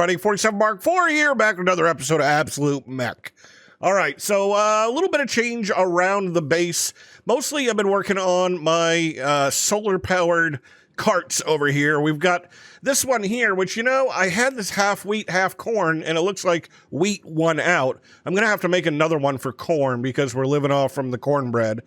everybody? 47 Mark 4 here, back with another episode of Absolute Mech. All right, so a little bit of change around the base. Mostly I've been working on my solar-powered carts over here. We've got this one here, which, you know, I had this half wheat, half corn, and it looks like wheat won out. I'm going to have to make another one for corn because we're living off from the cornbread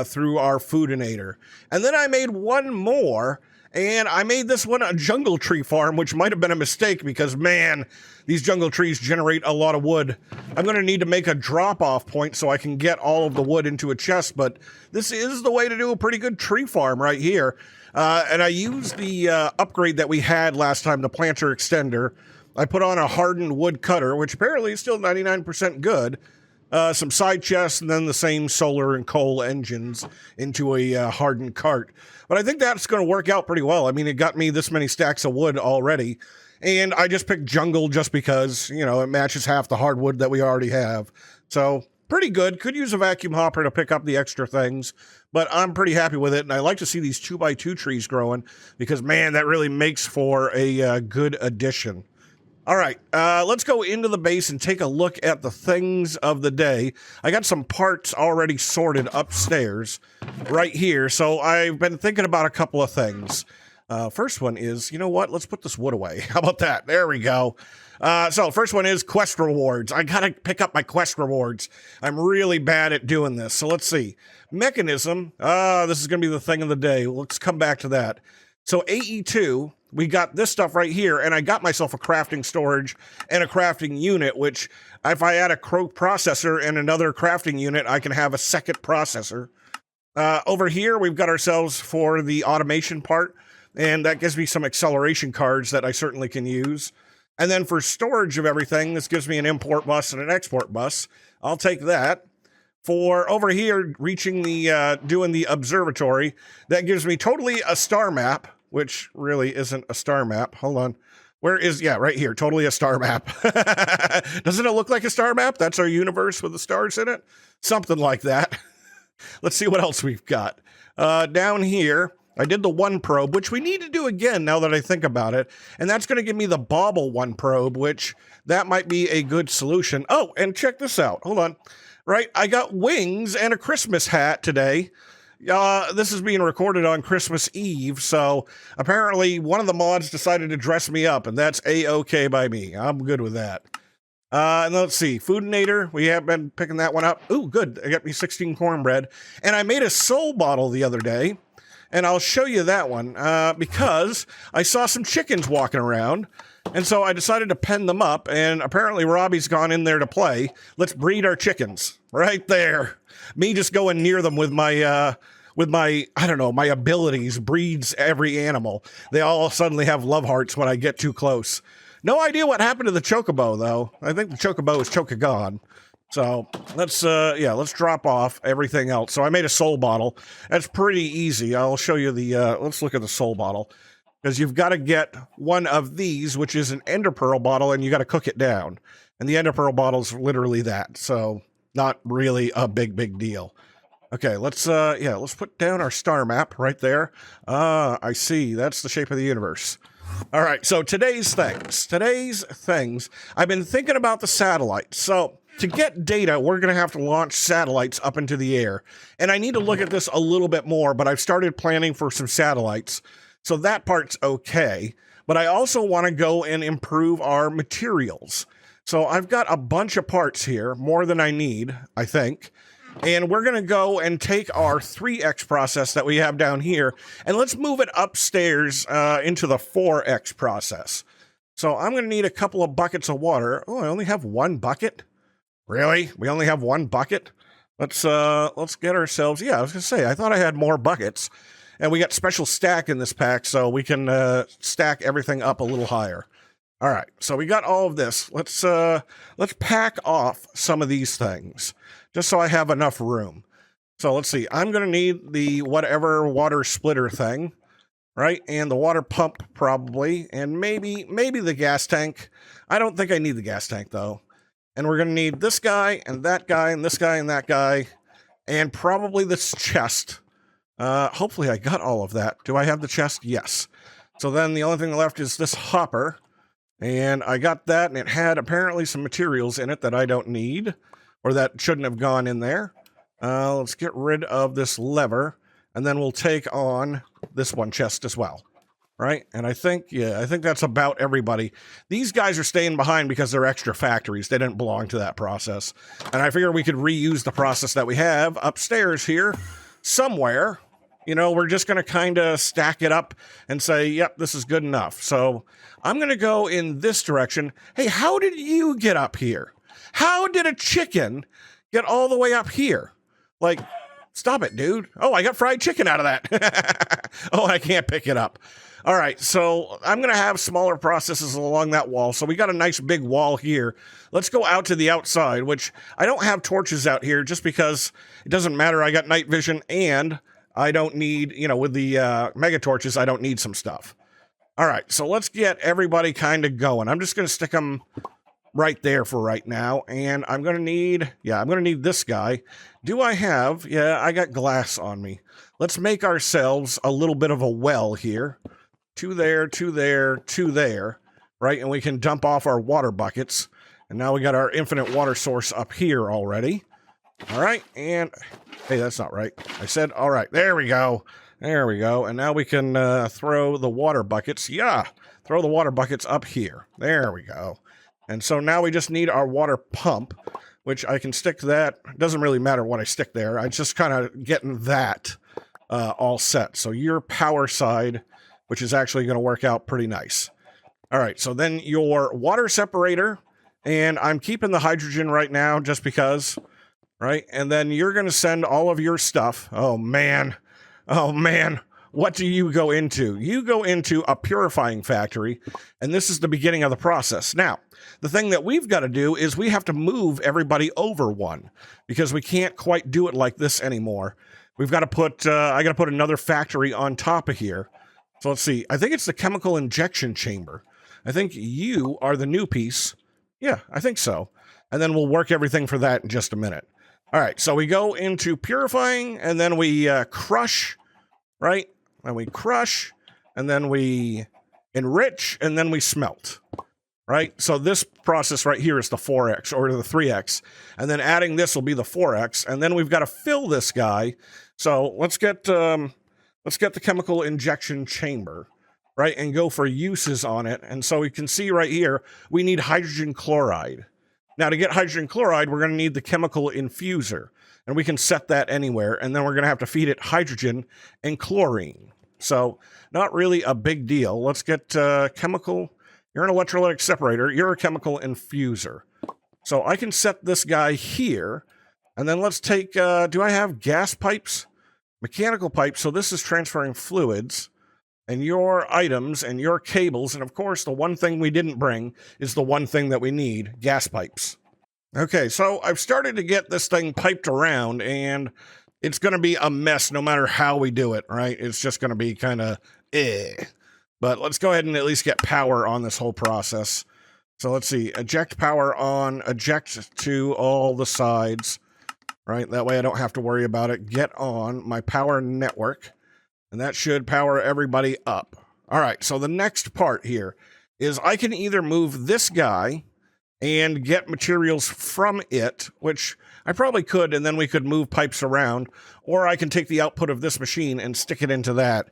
through our foodinator. And then I made one more, and I made this one a jungle tree farm, which might have been a mistake because, man, these jungle trees generate a lot of wood. I'm going to need to make a drop-off point so I can get all of the wood into a chest, but this is the way to do a pretty good tree farm right here. And I used the upgrade that we had last time, the planter extender. I put on a hardened wood cutter, which apparently is still 99% good. Some side chests, and then the same solar and coal engines into a hardened cart. But I think that's going to work out pretty well. I mean, it got me this many stacks of wood already. And I just picked jungle just because, you know, it matches half the hardwood that we already have. So, pretty good. Could use a vacuum hopper to pick up the extra things. But I'm pretty happy with it. And I like to see these 2x2 trees growing because, man, that really makes for a good addition. All right, let's go into the base and take a look at the things of the day. I got some parts already sorted upstairs right here, so I've been thinking about a couple of things. First one is, you know what, let's put this wood away. How about that? There we go. So first one is quest rewards. I gotta pick up my quest rewards. I'm really bad at doing this, so let's see. Mechanism, this is gonna be the thing of the day. Let's come back to that. So AE2, we got this stuff right here, and I got myself a crafting storage and a crafting unit, which if I add a processor and another crafting unit, I can have a second processor. Over here, we've got ourselves for the automation part, and that gives me some acceleration cards that I certainly can use. And then for storage of everything, this gives me an import bus and an export bus. I'll take that. For over here, reaching the, doing the observatory, that gives me totally a star map, which really isn't a star map. Hold on. Where is, yeah, right here, totally a star map. Doesn't it look like a star map? That's our universe with the stars in it. Something like that. Let's see what else we've got. Down here, I did the one probe, which we need to do again now that I think about it. And that's going to give me the bauble one probe, which that might be a good solution. Oh, and check this out. Hold on. Right, I got wings and a Christmas hat today. This is being recorded on Christmas Eve, so apparently one of the mods decided to dress me up, and that's A-okay by me. I'm good with that. And let's see, Foodinator, we have been picking that one up. Ooh, good, I got me 16 cornbread. And I made a soul bottle the other day, and I'll show you that one, because I saw some chickens walking around, and so I decided to pen them up, and apparently Robbie's gone in there to play. Let's breed our chickens. Right there. Me just going near them with my, I don't know, my abilities breeds every animal. They all suddenly have love hearts when I get too close. No idea what happened to the chocobo, though. I think the chocobo is choca-gone. So let's drop off everything else. So I made a soul bottle. That's pretty easy. I'll show you the, let's look at the soul bottle. Because you've got to get one of these, which is an ender pearl bottle, and you got to cook it down. And the ender pearl bottle is literally that. So not really a big deal. Okay, let's put down our star map right there. I see. That's the shape of the universe. All right, so today's things. I've been thinking about the satellites. So to get data, we're going to have to launch satellites up into the air. And I need to look at this a little bit more, but I've started planning for some satellites. So that part's okay. But I also want to go and improve our materials. So I've got a bunch of parts here, more than I need, I think. And we're going to go and take our 3X process that we have down here, and let's move it upstairs into the 4X process. So I'm going to need a couple of buckets of water. Oh, I only have one bucket? Really? We only have one bucket? Let's get ourselves, yeah, I was going to say, I thought I had more buckets. And we got special stack in this pack, so we can stack everything up a little higher. All right, so we got all of this. Let's pack off some of these things, just so I have enough room. So let's see. I'm going to need the whatever water splitter thing, right? And the water pump probably, and maybe the gas tank. I don't think I need the gas tank though. And we're going to need this guy and that guy and this guy and that guy, and probably this chest. Hopefully I got all of that. Do I have the chest? Yes. So then the only thing left is this hopper. And I got that, and it had apparently some materials in it that I don't need, or that shouldn't have gone in there. Let's get rid of this lever, and then we'll take on this one chest as well. Right? And I think that's about everybody. These guys are staying behind because they're extra factories. They didn't belong to that process. And I figured we could reuse the process that we have upstairs here somewhere. You know, we're just going to kind of stack it up and say, yep, this is good enough. So I'm going to go in this direction. Hey, how did you get up here? How did a chicken get all the way up here? Like, stop it, dude. Oh, I got fried chicken out of that. Oh, I can't pick it up. All right, so I'm going to have smaller processes along that wall. So we got a nice big wall here. Let's go out to the outside, which I don't have torches out here just because it doesn't matter. I got night vision, and I don't need, you know, with the mega torches, I don't need some stuff. All right, so let's get everybody kind of going. I'm just going to stick them right there for right now, and I'm going to need, I'm going to need this guy. Do I have, I got glass on me. Let's make ourselves a little bit of a well here. Two there, two there, two there, right? And we can dump off our water buckets. And now we got our infinite water source up here already. All right, and hey, that's not right. I said, all right, there we go. There we go. And now we can throw the water buckets. Yeah, throw the water buckets up here. There we go. And so now we just need our water pump, which I can stick that. It doesn't really matter what I stick there. I just kind of getting that all set. So your power side, which is actually going to work out pretty nice. All right, so then your water separator, and I'm keeping the hydrogen right now just because, right? And then you're going to send all of your stuff. Oh, man. What do you go into? You go into a purifying factory, and this is the beginning of the process. Now, the thing that we've got to do is we have to move everybody over one because we can't quite do it like this anymore. We've got to put, I got to put another factory on top of here. So let's see. I think it's the chemical injection chamber. I think you are the new piece. Yeah, I think so. And then we'll work everything for that in just a minute. All right, so we go into purifying, and then we crush, right? And we crush, and then we enrich, and then we smelt, right? So this process right here is the 4x, or the 3x. And then adding this will be the 4x. And then we've got to fill this guy. So let's get the chemical injection chamber, right, and go for uses on it. And so we can see right here, we need hydrogen chloride. Now, to get hydrogen chloride, we're going to need the chemical infuser, and we can set that anywhere, and then we're going to have to feed it hydrogen and chlorine. So not really a big deal. Let's get chemical. You're an electrolytic separator. You're a chemical infuser. So I can set this guy here, and then let's take, do I have gas pipes? Mechanical pipes, so this is transferring fluids, and your items and your cables, and of course the one thing we didn't bring is the one thing that we need, gas pipes. Okay, so I've started to get this thing piped around, and it's going to be a mess no matter how we do it, right? It's just going to be kind of But let's go ahead and at least get power on this whole process. So let's see, eject power on, eject to all the sides. Right, that way I don't have to worry about it. Get on my power network, and that should power everybody up. All right, so the next part here is I can either move this guy and get materials from it, which I probably could, and then we could move pipes around, or I can take the output of this machine and stick it into that.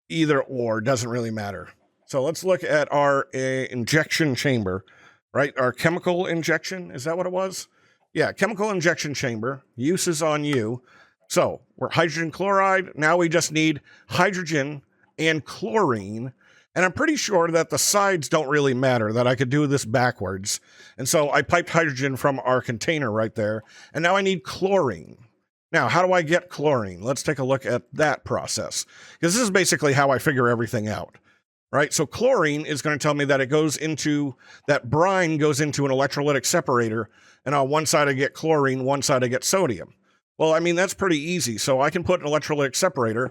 Either or, doesn't really matter. So let's look at our injection chamber, right? Our chemical injection, is that what it was? Yeah, chemical injection chamber, uses on you. So we're hydrogen chloride. Now we just need hydrogen and chlorine. And I'm pretty sure that the sides don't really matter, that I could do this backwards. And so I piped hydrogen from our container right there. And now I need chlorine. Now, how do I get chlorine? Let's take a look at that process, because this is basically how I figure everything out. Right, so chlorine is going to tell me that it goes into, that brine goes into an electrolytic separator, and on one side I get chlorine, one side I get sodium. Well, I mean, that's pretty easy. So I can put an electrolytic separator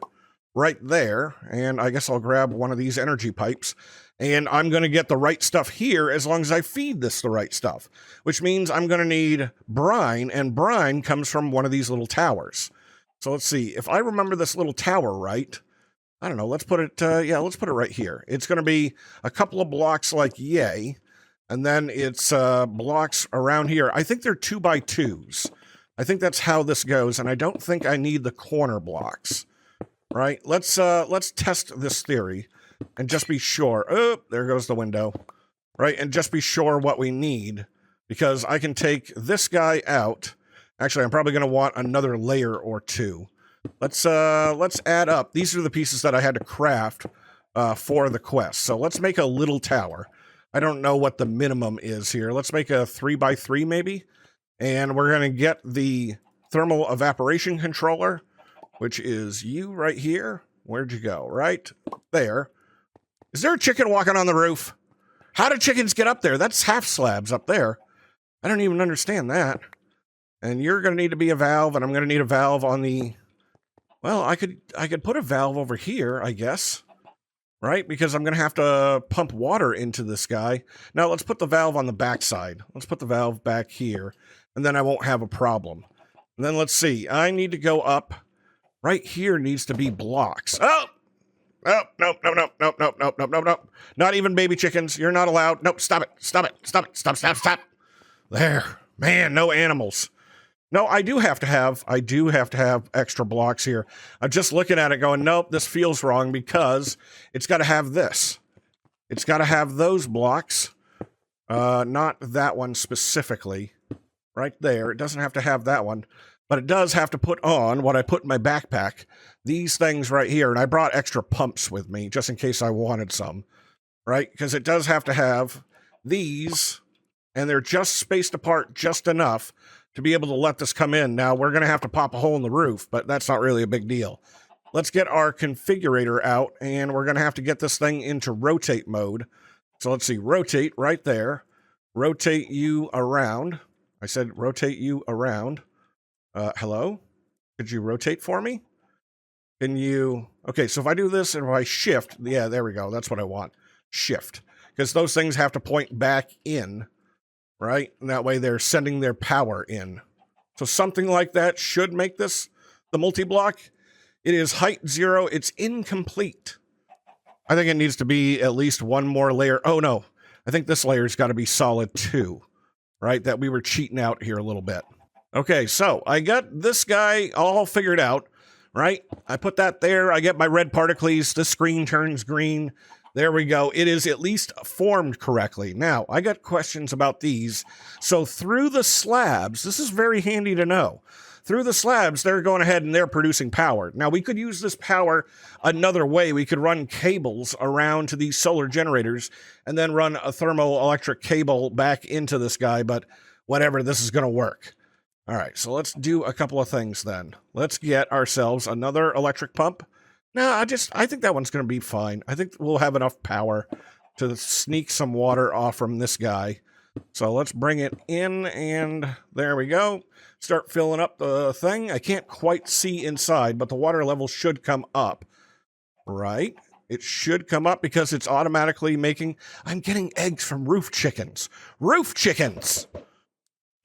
right there, and I guess I'll grab one of these energy pipes, and I'm going to get the right stuff here as long as I feed this the right stuff, which means I'm going to need brine, and brine comes from one of these little towers. So let's see, if I remember this little tower right, I don't know, let's put it, let's put it right here. It's going to be a couple of blocks like yay, And then it's blocks around here. I think they're 2x2s. I think that's how this goes, and I don't think I need the corner blocks. Right? Let's test this theory and just be sure. Oh, there goes the window. Right? And just be sure what we need, because I can take this guy out. Actually, I'm probably going to want another layer or two. Let's add up. These are the pieces that I had to craft for the quest. So let's make a little tower. I don't know what the minimum is here. Let's make a 3x3 maybe. And we're going to get the thermal evaporation controller, which is you right here. Where'd you go? Right there. Is there a chicken walking on the roof? How do chickens get up there? That's half slabs up there. I don't even understand that. And you're going to need to be a valve, and I'm going to need a valve on the... Well, I could put a valve over here, I guess. Right? Because I'm going to have to pump water into this guy. Now, let's put the valve on the backside. Let's put the valve back here, and then I won't have a problem. And then let's see. I need to go up. Right here needs to be blocks. Oh! Oh, nope, nope, nope, nope, nope, nope, nope, nope, nope. Not even baby chickens. You're not allowed. Nope, stop it, stop it, stop it, stop, stop, stop. There. Man, no animals. No, I do have to have extra blocks here. I'm just looking at it going, nope, this feels wrong because it's got to have this. It's got to have those blocks. Not that one specifically. Right there. It doesn't have to have that one. But it does have to put on what I put in my backpack. These things right here. And I brought extra pumps with me just in case I wanted some. Right? Because it does have to have these. And they're just spaced apart just enough to be able to let this come in. Now, we're going to have to pop a hole in the roof, but that's not really a big deal. Let's get our configurator out, and we're going to have to get this thing into rotate mode. So let's see, rotate right there. Rotate you around. I said rotate you around. Hello? Could you rotate for me? Can you... Okay, so if I do this and if I shift... Yeah, there we go. That's what I want. Shift. Because those things have to point back in. Right? And that way they're sending their power in. So something like that should make this the multi-block. It is height 0. It's incomplete. I think it needs to be at least one more layer. Oh, no. I think this layer's got to be solid 2. Right? That we were cheating out here a little bit. Okay, so I got this guy all figured out. Right? I put that there. I get my red particles. The screen turns green. There we go. It is at least formed correctly. Now, I got questions about these. So through the slabs, this is very handy to know. Through the slabs, they're going ahead and they're producing power. Now, we could use this power another way. We could run cables around to these solar generators and then run a thermoelectric cable back into this guy, but whatever, this is going to work. All right, so let's do a couple of things then. Let's get ourselves another electric pump. No, I think that one's going to be fine. I think we'll have enough power to sneak some water off from this guy. So let's bring it in, and there we go. Start filling up the thing. I can't quite see inside, but the water level should come up. Right? It should come up because it's automatically making... I'm getting eggs from roof chickens. Roof chickens!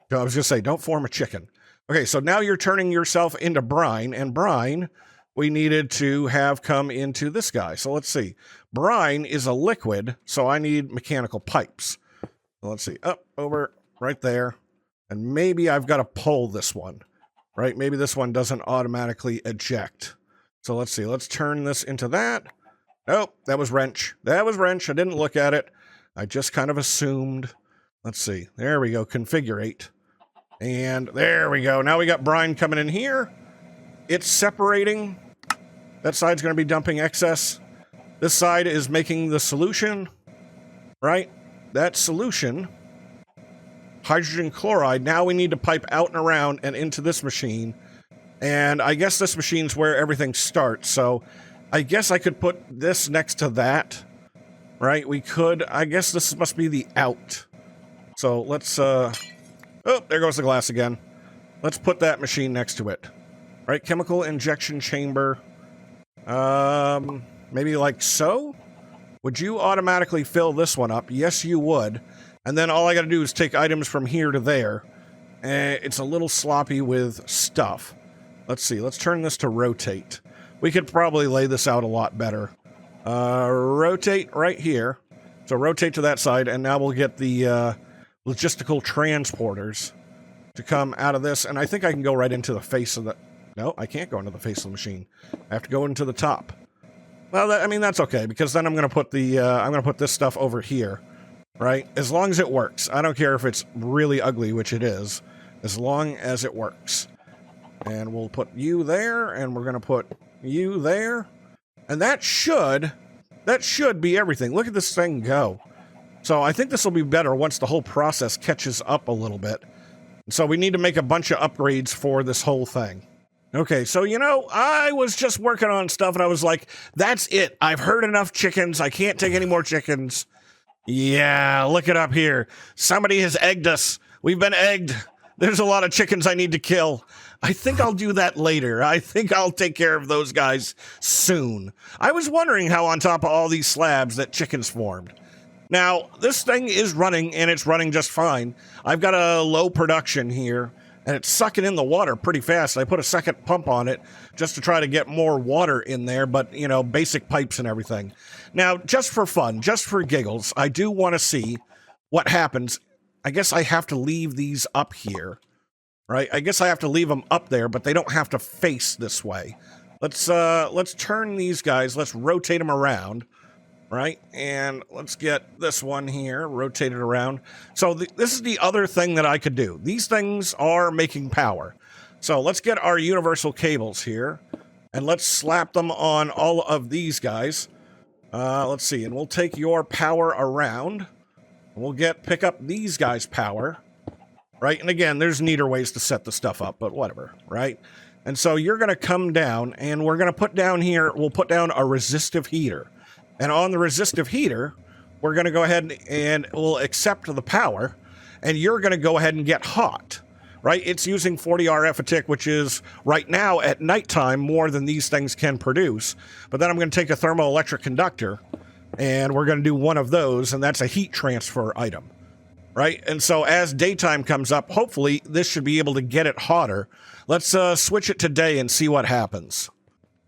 So I was going to say, don't form a chicken. Okay, so now you're turning yourself into brine, and brine... we needed to have come into this guy. So let's see. Brine is a liquid, so I need mechanical pipes. So let's see. Up, over, right there. And maybe I've got to pull this one. Right? Maybe this one doesn't automatically eject. So let's see. Let's turn this into that. Nope, that was wrench. That was wrench. I didn't look at it. I just kind of assumed. Let's see. There we go. Configurate. And there we go. Now we got brine coming in here. It's separating. That side's going to be dumping excess. This side is making the solution, right? That solution, hydrogen chloride, now we need to pipe out and around and into this machine. And I guess this machine's where everything starts. So I guess I could put this next to that, right? We could. I guess this must be the out. So let's, oh, there goes the glass again. Let's put that machine next to it. Right, chemical injection chamber. Maybe like so? Would you automatically fill this one up? Yes, you would. And then all I gotta do is take items from here to there. It's a little sloppy with stuff. Let's see, let's turn this to rotate. We could probably lay this out a lot better. Rotate right here. So rotate to that side, and now we'll get the logistical transporters to come out of this. And I think I can go right into the face of the... No, I can't go into the face of the machine. I have to go into the top. Well, I mean, that's okay, because then I'm going to put the I'm going to put this stuff over here, right? As long as it works. I don't care if it's really ugly, which it is, as long as it works. And we'll put you there, and we're going to put you there. And that should be everything. Look at this thing go. So I think this will be better once the whole process catches up a little bit. So we need to make a bunch of upgrades for this whole thing. Okay, so, you know, I was just working on stuff, and I was like, that's it. I've heard enough chickens. I can't take any more chickens. Yeah, look it up here. Somebody has egged us. We've been egged. There's a lot of chickens I need to kill. I think I'll do that later. I think I'll take care of those guys soon. I was wondering how on top of all these slabs that chickens formed. Now, this thing is running, and it's running just fine. I've got a low production here, and it's sucking in the water pretty fast. I put a second pump on it just to try to get more water in there, but, you know, basic pipes and everything. Now, just for fun, just for giggles, I do want to see what happens. I guess I have to leave these up here, right? I guess I have to leave them up there, but they don't have to face this way. Let's turn these guys. Let's rotate them around. Right, and let's get this one here rotated around. So this is the other thing that I could do. These things are making power. So let's get our universal cables here, and let's slap them on all of these guys. Let's see, and we'll take your power around. We'll pick up these guys' power, right? And again, there's neater ways to set the stuff up, but whatever, right? And so you're going to come down, and we're going to put down here, we'll put down a resistive heater. And on the resistive heater, we're going to go ahead and we'll accept the power, and you're going to go ahead and get hot, right? It's using 40 RF a tick, which is right now at nighttime more than these things can produce. But then I'm going to take a thermoelectric conductor, and we're going to do one of those, and that's a heat transfer item, right? And so as daytime comes up, hopefully this should be able to get it hotter. Let's switch it to day and see what happens.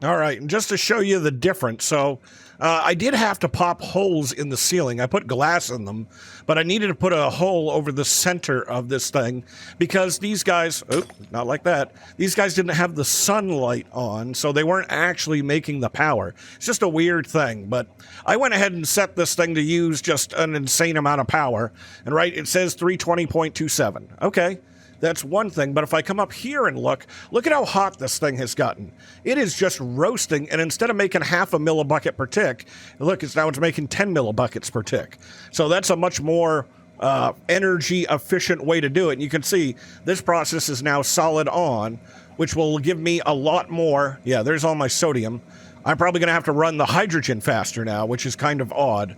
All right, and just to show you the difference, so I did have to pop holes in the ceiling. I put glass in them, but I needed to put a hole over the center of this thing because these guys, not like that, these guys didn't have the sunlight on, so they weren't actually making the power. It's just a weird thing, but I went ahead and set this thing to use just an insane amount of power, and right, it says 320.27. Okay. That's one thing, but if I come up here and look at how hot this thing has gotten. It is just roasting, and instead of making half a millibucket per tick, look, it's making 10 millibuckets per tick. So that's a much more energy efficient way to do it. And you can see this process is now solid on, which will give me a lot more. Yeah, there's all my sodium. I'm probably going to have to run the hydrogen faster now, which is kind of odd.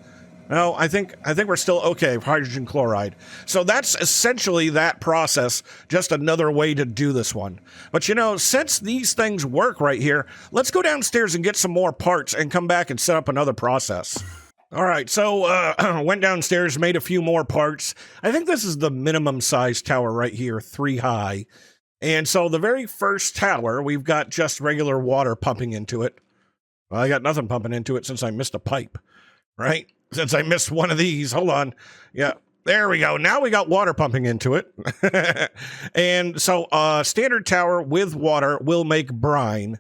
No, I think we're still okay with hydrogen chloride. So that's essentially that process, just another way to do this one. But you know, since these things work right here, let's go downstairs and get some more parts and come back and set up another process. All right, so went downstairs, made a few more parts. I think this is the minimum size tower right here, 3 high. And so the very first tower, we've got just regular water pumping into it. Well, I got nothing pumping into it since I missed a pipe, right? Since I missed one of these. Hold on. Yeah, there we go. Now we got water pumping into it. And so standard tower with water will make brine.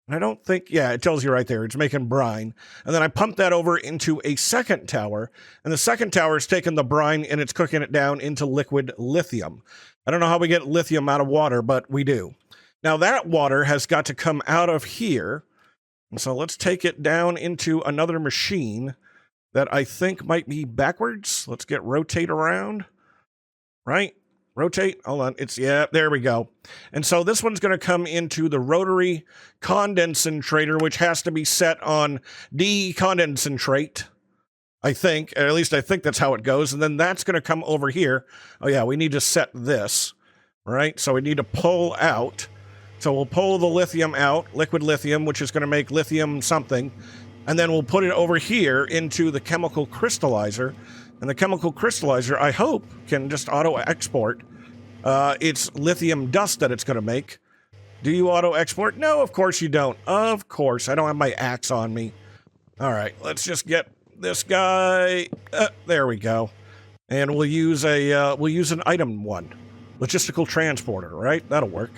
And I don't think, yeah, it tells you right there. It's making brine. And then I pump that over into a second tower. And the second tower is taking the brine and it's cooking it down into liquid lithium. I don't know how we get lithium out of water, but we do. Now that water has got to come out of here. And so let's take it down into another machine that I think might be backwards. Let's get rotate around, right? Rotate, hold on, yeah, there we go. And so this one's gonna come into the rotary condensator, which has to be set on decondentrate, I think, or at least I think that's how it goes. And then that's gonna come over here. Oh yeah, we need to set this, right? So we need to pull out. So we'll pull the lithium out, liquid lithium, which is gonna make lithium something. And then we'll put it over here into the chemical crystallizer. And the chemical crystallizer, I hope, can just auto-export. It's lithium dust that it's going to make. Do you auto-export? No, of course you don't. Of course. I don't have my axe on me. All right, let's just get this guy. There we go. And we'll use an item one. Logistical transporter, right? That'll work.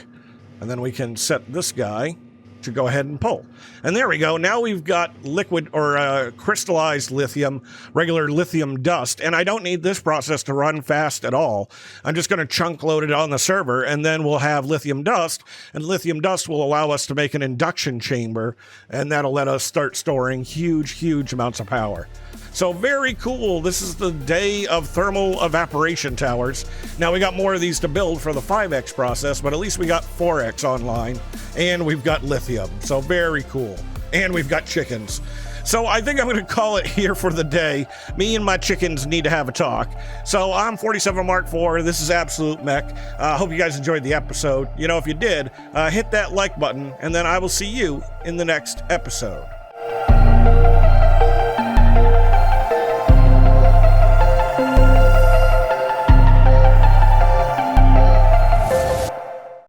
And then we can set this guy to go ahead and pull. And there we go. Now we've got liquid or crystallized lithium, regular lithium dust, and I don't need this process to run fast at all. I'm just going to chunk load it on the server, and then we'll have lithium dust, and lithium dust will allow us to make an induction chamber, and that'll let us start storing huge amounts of power. So very cool. This is the day of thermal evaporation towers. Now we got more of these to build for the 5x process, but at least we got 4x online, and we've got lithium. So very cool. And we've got chickens. So I think I'm going to call it here for the day. Me and my chickens need to have a talk. So I'm 47 Mark IV. This is Absolute Mech. Hope you guys enjoyed the episode. You know, if you did, hit that like button, and then I will see you in the next episode.